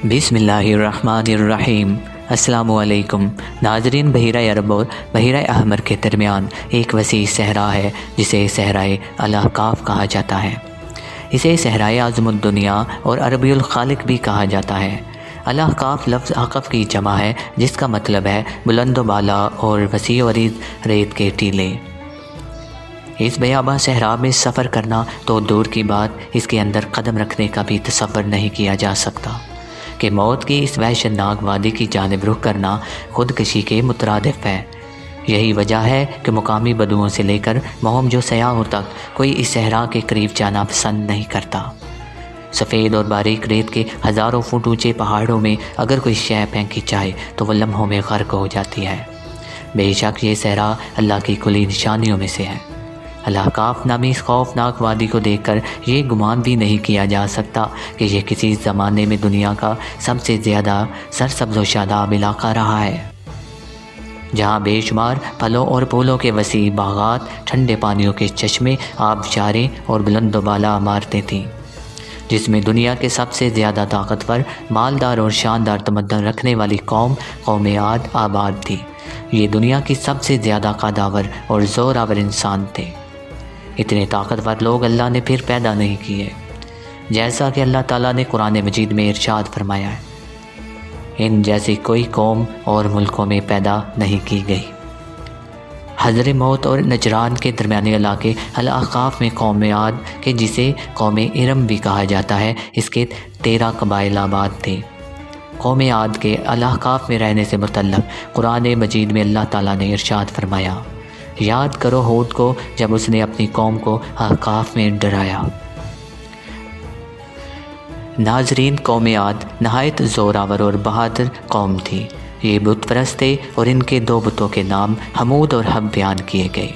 بسم اللہ الرحمن الرحیم۔ السلام علیکم ناظرین، بحیرہ عرب اور بحیرہ احمر کے درمیان ایک وسیع صحرا ہے جسے صحرائے الاحقاف کہا جاتا ہے۔ اسے صحرائے اعظم الدنیا اور عربی الخالق بھی کہا جاتا ہے۔ الاحقاف لفظ حقف کی جمع ہے جس کا مطلب ہے بلند و بالا اور وسیع و عریض ریت کے ٹیلے۔ اس بیاباں صحرا میں سفر کرنا تو دور کی بات، اس کے اندر قدم رکھنے کا بھی تصور نہیں کیا جا سکتا کہ موت کی اس وحشتناک وادی کی جانب رخ کرنا خودکشی کے مترادف ہے۔ یہی وجہ ہے کہ مقامی بدوؤں سے لے کر مہم جو سیاحوں تک کوئی اس صحرا کے قریب جانا پسند نہیں کرتا۔ سفید اور باریک ریت کے ہزاروں فٹ اونچے پہاڑوں میں اگر کوئی شے پھینکی جائے تو وہ لمحوں میں غرق ہو جاتی ہے۔ بے شک یہ صحرا اللہ کی کلی نشانیوں میں سے ہے۔ الاحقاف نامی اس خوفناک وادی کو دیکھ کر یہ گمان بھی نہیں کیا جا سکتا کہ یہ کسی زمانے میں دنیا کا سب سے زیادہ سرسبز و شاداب علاقہ رہا ہے، جہاں بے شمار پھلوں اور پھولوں کے وسیع باغات، ٹھنڈے پانیوں کے چشمے، آبشاریں اور بلند و بالا عمارتیں تھیں، جس میں دنیا کے سب سے زیادہ طاقتور، مالدار اور شاندار تمدن رکھنے والی قوم عاد آباد تھی۔ یہ دنیا کی سب سے زیادہ قداور اور زوراور انسان تھے۔ اتنے طاقتور لوگ اللہ نے پھر پیدا نہیں کیے، جیسا کہ اللہ تعالیٰ نے قرآن مجید میں ارشاد فرمایا ہے، ان جیسی کوئی قوم اور ملکوں میں پیدا نہیں کی گئی۔ حضر موت اور نجران کے درمیانے علاقے الاحقاف میں قوم عاد کے جسے قوم ارم بھی کہا جاتا ہے، اس کے 13 قبائل آباد تھے۔ قوم عاد کے الاحقاف میں رہنے سے متعلق قرآن مجید میں اللہ تعالیٰ نے ارشاد فرمایا، یاد کرو ہود کو جب اس نے اپنی قوم کو احقاف میں ڈرایا۔ ناظرین، قوم عاد نہایت زوراور اور بہادر قوم تھی۔ یہ بت پرست تھے اور ان کے 2 بتوں کے نام حمود اور حب بیان کیے گئے۔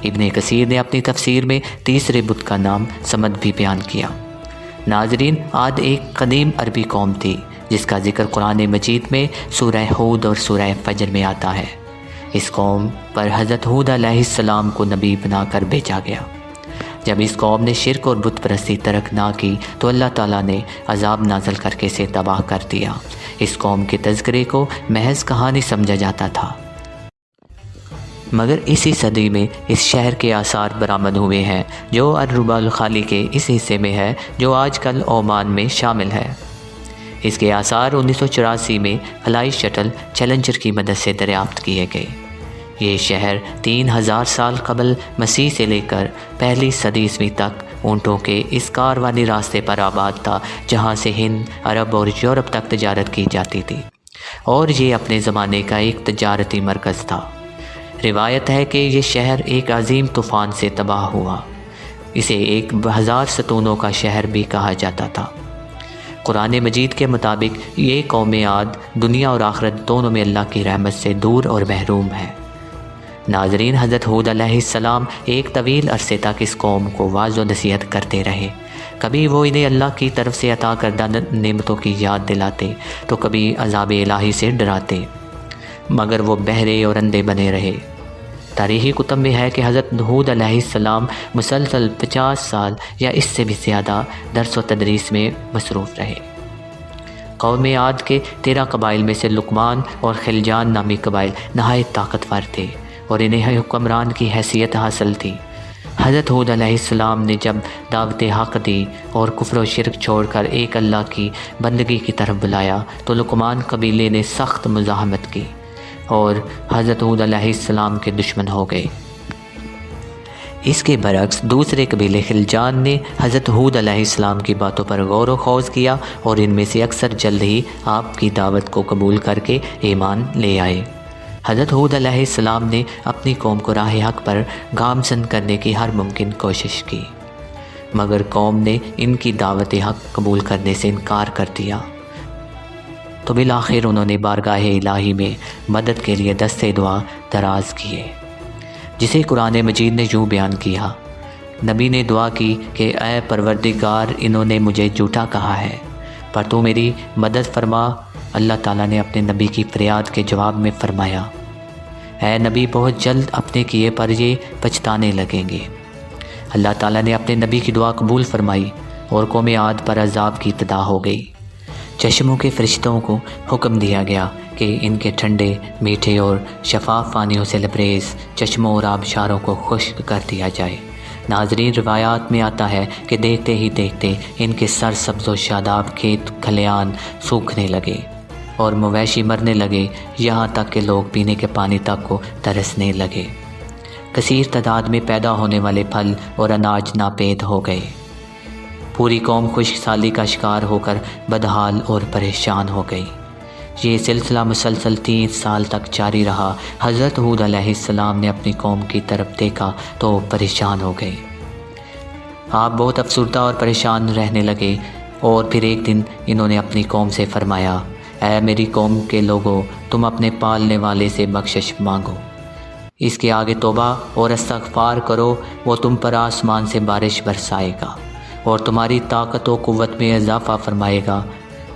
ابن کثیر نے اپنی تفسیر میں تیسرے بت کا نام صمد بھی بیان کیا۔ ناظرین، عاد ایک قدیم عربی قوم تھی جس کا ذکر قرآن مجید میں سورہ ہود اور سورہ فجر میں آتا ہے۔ اس قوم پر حضرت ہود علیہ السلام کو نبی بنا کر بھیجا گیا۔ جب اس قوم نے شرک اور بت پرستی ترک نہ کی تو اللہ تعالیٰ نے عذاب نازل کر کے اسے تباہ کر دیا۔ اس قوم کے تذکرے کو محض کہانی سمجھا جاتا تھا، مگر اسی صدی میں اس شہر کے آثار برآمد ہوئے ہیں جو الربع الخالی کے اس حصے میں ہے جو آج کل عمان میں شامل ہے۔ اس کے آثار 1984 میں فلائی شٹل چیلنجر کی مدد سے دریافت کیے گئے۔ یہ شہر 3000 سال قبل مسیح سے لے کر پہلی صدی عیسوی تک اونٹوں کے اس کاروانی راستے پر آباد تھا جہاں سے ہند، عرب اور یورپ تک تجارت کی جاتی تھی، اور یہ اپنے زمانے کا ایک تجارتی مرکز تھا۔ روایت ہے کہ یہ شہر ایک عظیم طوفان سے تباہ ہوا۔ اسے 1000 ستونوں کا شہر بھی کہا جاتا تھا۔ قرآن مجید کے مطابق یہ قوم عاد دنیا اور آخرت دونوں میں اللہ کی رحمت سے دور اور محروم ہے۔ ناظرین، حضرت ہود علیہ السلام ایک طویل عرصے تک اس قوم کو واعظ و نصیحت کرتے رہے۔ کبھی وہ انہیں اللہ کی طرف سے عطا کردہ نعمتوں کی یاد دلاتے تو کبھی عذاب الہی سے ڈراتے، مگر وہ بہرے اور اندھے بنے رہے۔ تاریخی کتب میں ہے کہ حضرت ہود علیہ السلام مسلسل 50 سال یا اس سے بھی زیادہ درس و تدریس میں مصروف رہے۔ قوم عاد کے 13 قبائل میں سے لقمان اور خلجان نامی قبائل نہایت طاقتور تھے اور انہیں حکمران کی حیثیت حاصل تھی۔ حضرت ہود علیہ السلام نے جب دعوت حق دی اور کفر و شرک چھوڑ کر ایک اللہ کی بندگی کی طرف بلایا تو لقمان قبیلے نے سخت مزاحمت کی اور حضرت ہود علیہ السلام کے دشمن ہو گئے۔ اس کے برعکس دوسرے قبیلے خلجان نے حضرت ہود علیہ السلام کی باتوں پر غور و خوض کیا اور ان میں سے اکثر جلد ہی آپ کی دعوت کو قبول کر کے ایمان لے آئے۔ حضرت ہود علیہ السلام نے اپنی قوم کو راہ حق پر گامزن کرنے کی ہر ممکن کوشش کی، مگر قوم نے ان کی دعوت حق قبول کرنے سے انکار کر دیا، تو بالآخر انہوں نے بارگاہ الہی میں مدد کے لیے دست دعا دراز کیے، جسے قرآن مجید نے یوں بیان کیا۔ نبی نے دعا کی کہ اے پروردگار، انہوں نے مجھے جھوٹا کہا ہے، پر تو میری مدد فرما۔ اللہ تعالیٰ نے اپنے نبی کی فریاد کے جواب میں فرمایا، اے نبی، بہت جلد اپنے کیے پر یہ پچھتانے لگیں گے۔ اللہ تعالیٰ نے اپنے نبی کی دعا قبول فرمائی اور قوم عاد پر عذاب کی ابتدا ہو گئی۔ چشموں کے فرشتوں کو حکم دیا گیا کہ ان کے ٹھنڈے میٹھے اور شفاف پانیوں سے لبریز چشموں اور آبشاروں کو خشک کر دیا جائے۔ ناظرین، روایات میں آتا ہے کہ دیکھتے ہی دیکھتے ان کے سر سبز و شاداب کھیت کھلیان سوکھنے لگے اور مویشی مرنے لگے، یہاں تک کہ لوگ پینے کے پانی تک کو ترسنے لگے۔ کثیر تعداد میں پیدا ہونے والے پھل اور اناج ناپید ہو گئے۔ پوری قوم خشک سالی کا شکار ہو کر بدحال اور پریشان ہو گئی۔ یہ سلسلہ مسلسل 3 سال تک جاری رہا۔ حضرت ہود علیہ السلام نے اپنی قوم کی طرف دیکھا تو پریشان ہو گئے۔ آپ بہت افسردہ اور پریشان رہنے لگے، اور پھر ایک دن انہوں نے اپنی قوم سے فرمایا، اے میری قوم کے لوگوں، تم اپنے پالنے والے سے بخشش مانگو، اس کے آگے توبہ اور استغفار کرو، وہ تم پر آسمان سے بارش برسائے گا اور تمہاری طاقت و قوت میں اضافہ فرمائے گا،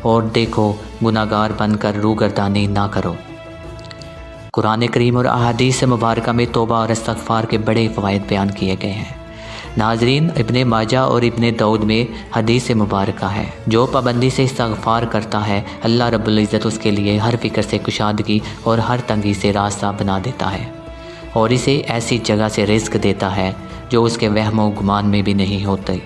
اور دیکھو گناہگار بن کر روگردانی نہ کرو۔ قرآن کریم اور احادیث مبارکہ میں توبہ اور استغفار کے بڑے فوائد بیان کیے گئے ہیں۔ ناظرین، ابن ماجہ اور ابن داؤد میں حدیث مبارکہ ہے، جو پابندی سے استغفار کرتا ہے اللہ رب العزت اس کے لیے ہر فکر سے کشادگی اور ہر تنگی سے راستہ بنا دیتا ہے، اور اسے ایسی جگہ سے رزق دیتا ہے جو اس کے وہم و گمان میں بھی نہیں ہوتی۔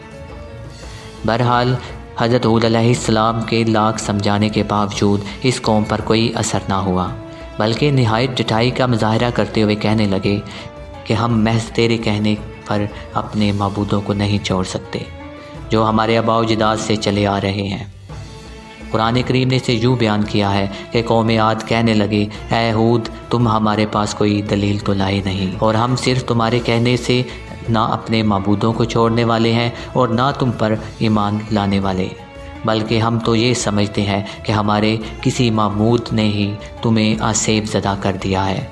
بہرحال حضرت ہود علیہ السلام کے لاکھ سمجھانے کے باوجود اس قوم پر کوئی اثر نہ ہوا، بلکہ نہایت ڈٹائی کا مظاہرہ کرتے ہوئے کہنے لگے کہ ہم محض تیرے کہنے پر اپنے معبودوں کو نہیں چھوڑ سکتے جو ہمارے آباء و اجداد سے چلے آ رہے ہیں۔ قرآن کریم نے اسے یوں بیان کیا ہے کہ قوم عاد کہنے لگے، اے ہود، تم ہمارے پاس کوئی دلیل تو لائے نہیں، اور ہم صرف تمہارے کہنے سے نہ اپنے معبودوں کو چھوڑنے والے ہیں اور نہ تم پر ایمان لانے والے، بلکہ ہم تو یہ سمجھتے ہیں کہ ہمارے کسی معبود نے ہی تمہیں آسیب زدہ کر دیا ہے۔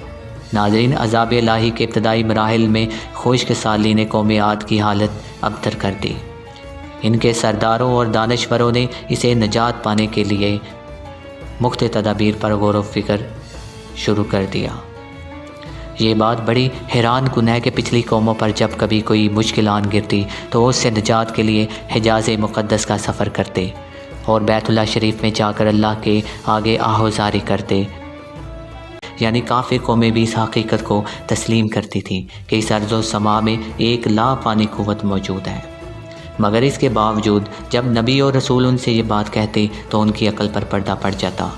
ناظرین، عذاب الہی کے ابتدائی مراحل میں خشک سالی نے قوم عاد کی حالت ابتر کر دی۔ ان کے سرداروں اور دانشوروں نے اسے نجات پانے کے لیے مختلف تدابیر پر غور و فکر شروع کر دیا۔ یہ بات بڑی حیران کن ہے کہ پچھلی قوموں پر جب کبھی کوئی مشکل آن گرتی تو اس سے نجات کے لیے حجاز مقدس کا سفر کرتے اور بیت اللہ شریف میں جا کر اللہ کے آگے آہوزاری کرتے، یعنی کافر قومیں بھی اس حقیقت کو تسلیم کرتی تھیں کہ اس ارض و سما میں ایک لا پانی قوت موجود ہے، مگر اس کے باوجود جب نبی اور رسول ان سے یہ بات کہتے تو ان کی عقل پر پردہ پڑ جاتا۔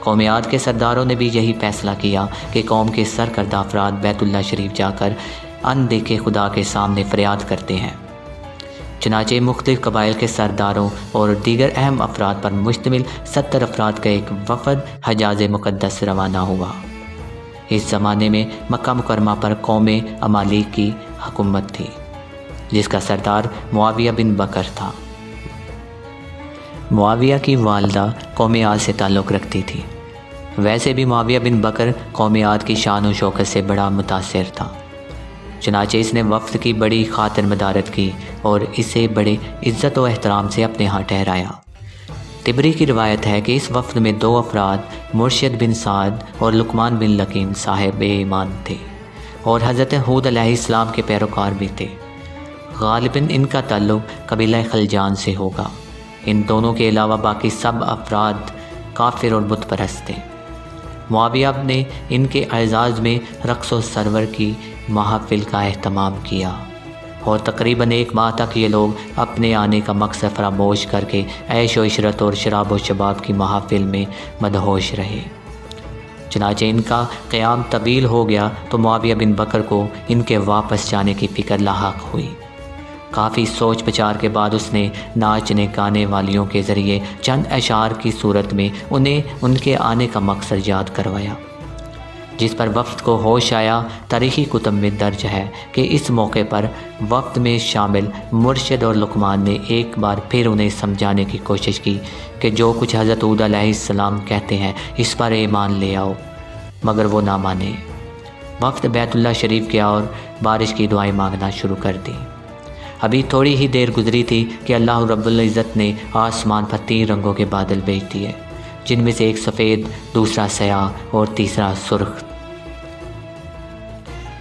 قوم عاد کے سرداروں نے بھی یہی فیصلہ کیا کہ قوم کے سرکردہ افراد بیت اللہ شریف جا کر اندیکھے خدا کے سامنے فریاد کرتے ہیں۔ چنانچہ مختلف قبائل کے سرداروں اور دیگر اہم افراد پر مشتمل 70 افراد کا ایک وفد حجاز مقدس روانہ ہوا۔ اس زمانے میں مکہ مکرمہ پر قوم امالیق کی حکومت تھی، جس کا سردار معاویہ بن بکر تھا۔ معاویہ کی والدہ قوم عاد سے تعلق رکھتی تھی۔ ویسے بھی معاویہ بن بکر قوم عاد کی شان و شوکت سے بڑا متاثر تھا، چنانچہ اس نے وفد کی بڑی خاطر مدارت کی اور اسے بڑے عزت و احترام سے اپنے ہاں ٹھہرایا۔ طبری کی روایت ہے کہ اس وفد میں 2 افراد مرشد بن سعد اور لقمان بن لقیم صاحب ایمان تھے، اور حضرت ہود علیہ السلام کے پیروکار بھی تھے۔ غالباً ان کا تعلق قبیلہ خلجان سے ہوگا۔ ان دونوں کے علاوہ باقی سب افراد کافر اور بت پرست تھے۔ معاویہ نے ان کے اعزاز میں رقص و سرور کی محافل کا اہتمام کیا، اور تقریباً 1 ماہ تک یہ لوگ اپنے آنے کا مقصد فراموش کر کے عیش و عشرت اور شراب و شباب کی محافل میں مدہوش رہے۔ چنانچہ ان کا قیام طویل ہو گیا تو معاویہ بن بکر کو ان کے واپس جانے کی فکر لاحق ہوئی۔ کافی سوچ بچار کے بعد اس نے ناچنے گانے والیوں کے ذریعے چند اشعار کی صورت میں انہیں ان کے آنے کا مقصد یاد کروایا، جس پر وفد کو ہوش آیا۔ تاریخی کتب میں درج ہے کہ اس موقع پر وفد میں شامل مرشد اور لقمان نے ایک بار پھر انہیں سمجھانے کی کوشش کی کہ جو کچھ حضرت ہود علیہ السلام کہتے ہیں اس پر ایمان لے آؤ، مگر وہ نہ مانے۔ وفد بیت اللہ شریف گیا اور بارش کی دعائیں مانگنا شروع کر دی۔ ابھی تھوڑی ہی دیر گزری تھی کہ اللہ رب العزت نے آسمان پر 3 رنگوں کے بادل بھیج دیے، جن میں سے ایک سفید، دوسرا سیاہ اور تیسرا سرخ۔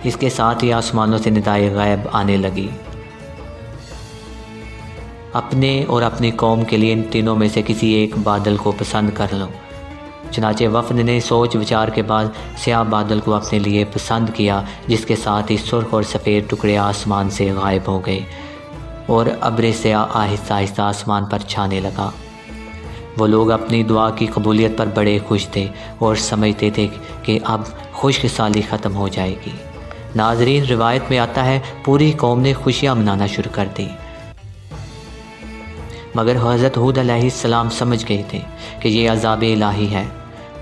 اس کے ساتھ ہی آسمانوں سے ندائے غیب آنے لگی۔ اپنے اور اپنی قوم کے لیے ان تینوں میں سے کسی ایک بادل کو پسند کر لو۔ چنانچہ وفد نے سوچ وچار کے بعد سیاہ بادل کو اپنے لیے پسند کیا، جس کے ساتھ ہی سرخ اور سفید ٹکڑے آسمان سے غائب ہو گئے اور ابر سیاہ آہستہ آہستہ آسمان پر چھانے لگا۔ وہ لوگ اپنی دعا کی قبولیت پر بڑے خوش تھے اور سمجھتے تھے کہ اب خشک سالی ختم ہو جائے گی۔ ناظرین، روایت میں آتا ہے پوری قوم نے خوشیاں منانا شروع کر دی، مگر حضرت ہود علیہ السلام سمجھ گئے تھے کہ یہ عذاب الہی ہے،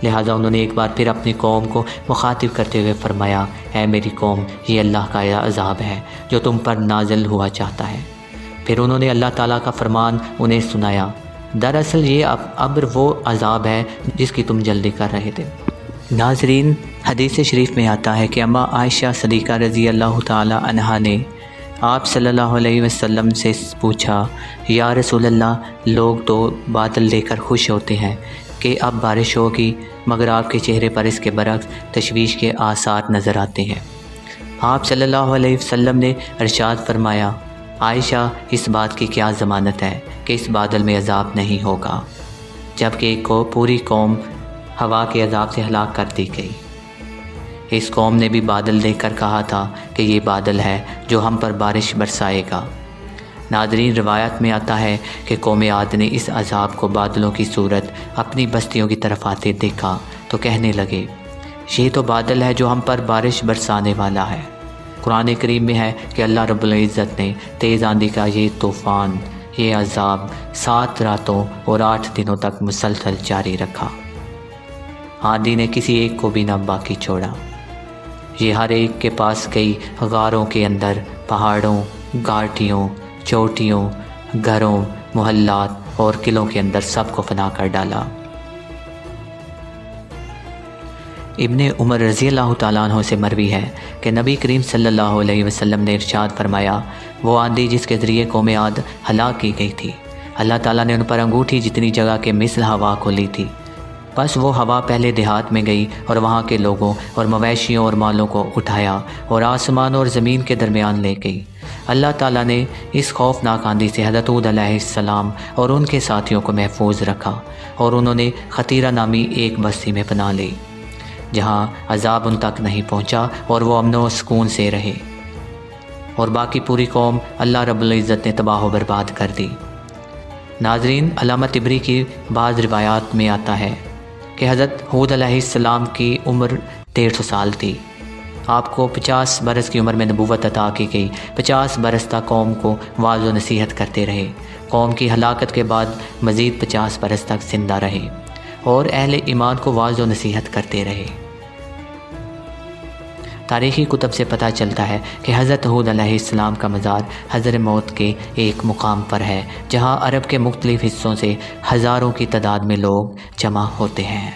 لہٰذا انہوں نے ایک بار پھر اپنی قوم کو مخاطب کرتے ہوئے فرمایا، اے میری قوم، یہ اللہ کا عذاب ہے جو تم پر نازل ہوا چاہتا ہے۔ پھر انہوں نے اللہ تعالیٰ کا فرمان انہیں سنایا، دراصل یہ ابر وہ عذاب ہے جس کی تم جلدی کر رہے تھے۔ ناظرین، حدیث شریف میں آتا ہے کہ اماں عائشہ صدیقہ رضی اللہ تعالیٰ عنہا نے آپ صلی اللہ علیہ وسلم سے پوچھا، یا رسول اللہ، لوگ تو بادل لے کر خوش ہوتے ہیں کہ اب بارش ہوگی، مگر آپ کے چہرے پر اس کے برعکس تشویش کے آثار نظر آتے ہیں۔ آپ صلی اللہ علیہ وسلم نے ارشاد فرمایا، عائشہ، اس بات کی کیا ضمانت ہے کہ اس بادل میں عذاب نہیں ہوگا، جبکہ پوری قوم ہوا کے عذاب سے ہلاک کر دی گئی۔ اس قوم نے بھی بادل دیکھ کر کہا تھا کہ یہ بادل ہے جو ہم پر بارش برسائے گا۔ ناظرین، روایت میں آتا ہے کہ قوم عاد نے اس عذاب کو بادلوں کی صورت اپنی بستیوں کی طرف آتے دیکھا تو کہنے لگے، یہ تو بادل ہے جو ہم پر بارش برسانے والا ہے۔ قرآن کریم میں ہے کہ اللہ رب العزت نے تیز آندھی کا یہ طوفان، یہ عذاب 7 راتوں اور 8 دنوں تک مسلسل جاری رکھا۔ آندھی نے کسی ایک کو بھی نہ باقی چھوڑا۔ یہ ہر ایک کے پاس گئی، غاروں کے اندر، پہاڑوں، گھاٹیوں، چوٹیوں، گھروں، محلات اور قلعوں کے اندر سب کو فنا کر ڈالا۔ ابن عمر رضی اللہ تعالیٰ عنہ سے مروی ہے کہ نبی کریم صلی اللہ علیہ وسلم نے ارشاد فرمایا، وہ آندھی جس کے ذریعے قوم عاد ہلاک کی گئی تھی، اللہ تعالیٰ نے ان پر انگوٹھی جتنی جگہ کے مثل ہوا کو لی تھی۔ بس وہ ہوا پہلے دیہات میں گئی اور وہاں کے لوگوں اور مویشیوں اور مالوں کو اٹھایا اور آسمان اور زمین کے درمیان لے گئی۔ اللہ تعالیٰ نے اس خوفناک آندھی سے حضرت ہود علیہ السلام اور ان کے ساتھیوں کو محفوظ رکھا اور انہوں نے خطیرہ نامی ایک بستی میں پناہ لی، جہاں عذاب ان تک نہیں پہنچا اور وہ امن و سکون سے رہے، اور باقی پوری قوم اللہ رب العزت نے تباہ و برباد کر دی۔ ناظرین، علامہ طبری کی بعض روایات میں آتا ہے کہ حضرت ہود علیہ السلام کی عمر 150 سال تھی۔ آپ کو 50 برس کی عمر میں نبوت عطا کی گئی۔ 50 برس تک قوم کو واعظ و نصیحت کرتے رہے۔ قوم کی ہلاکت کے بعد مزید 50 برس تک زندہ رہے اور اہل ایمان کو واعظ و نصیحت کرتے رہے۔ تاریخی کتب سے پتہ چلتا ہے کہ حضرت ہود علیہ السلام کا مزار حضر موت کے ایک مقام پر ہے، جہاں عرب کے مختلف حصوں سے ہزاروں کی تعداد میں لوگ جمع ہوتے ہیں۔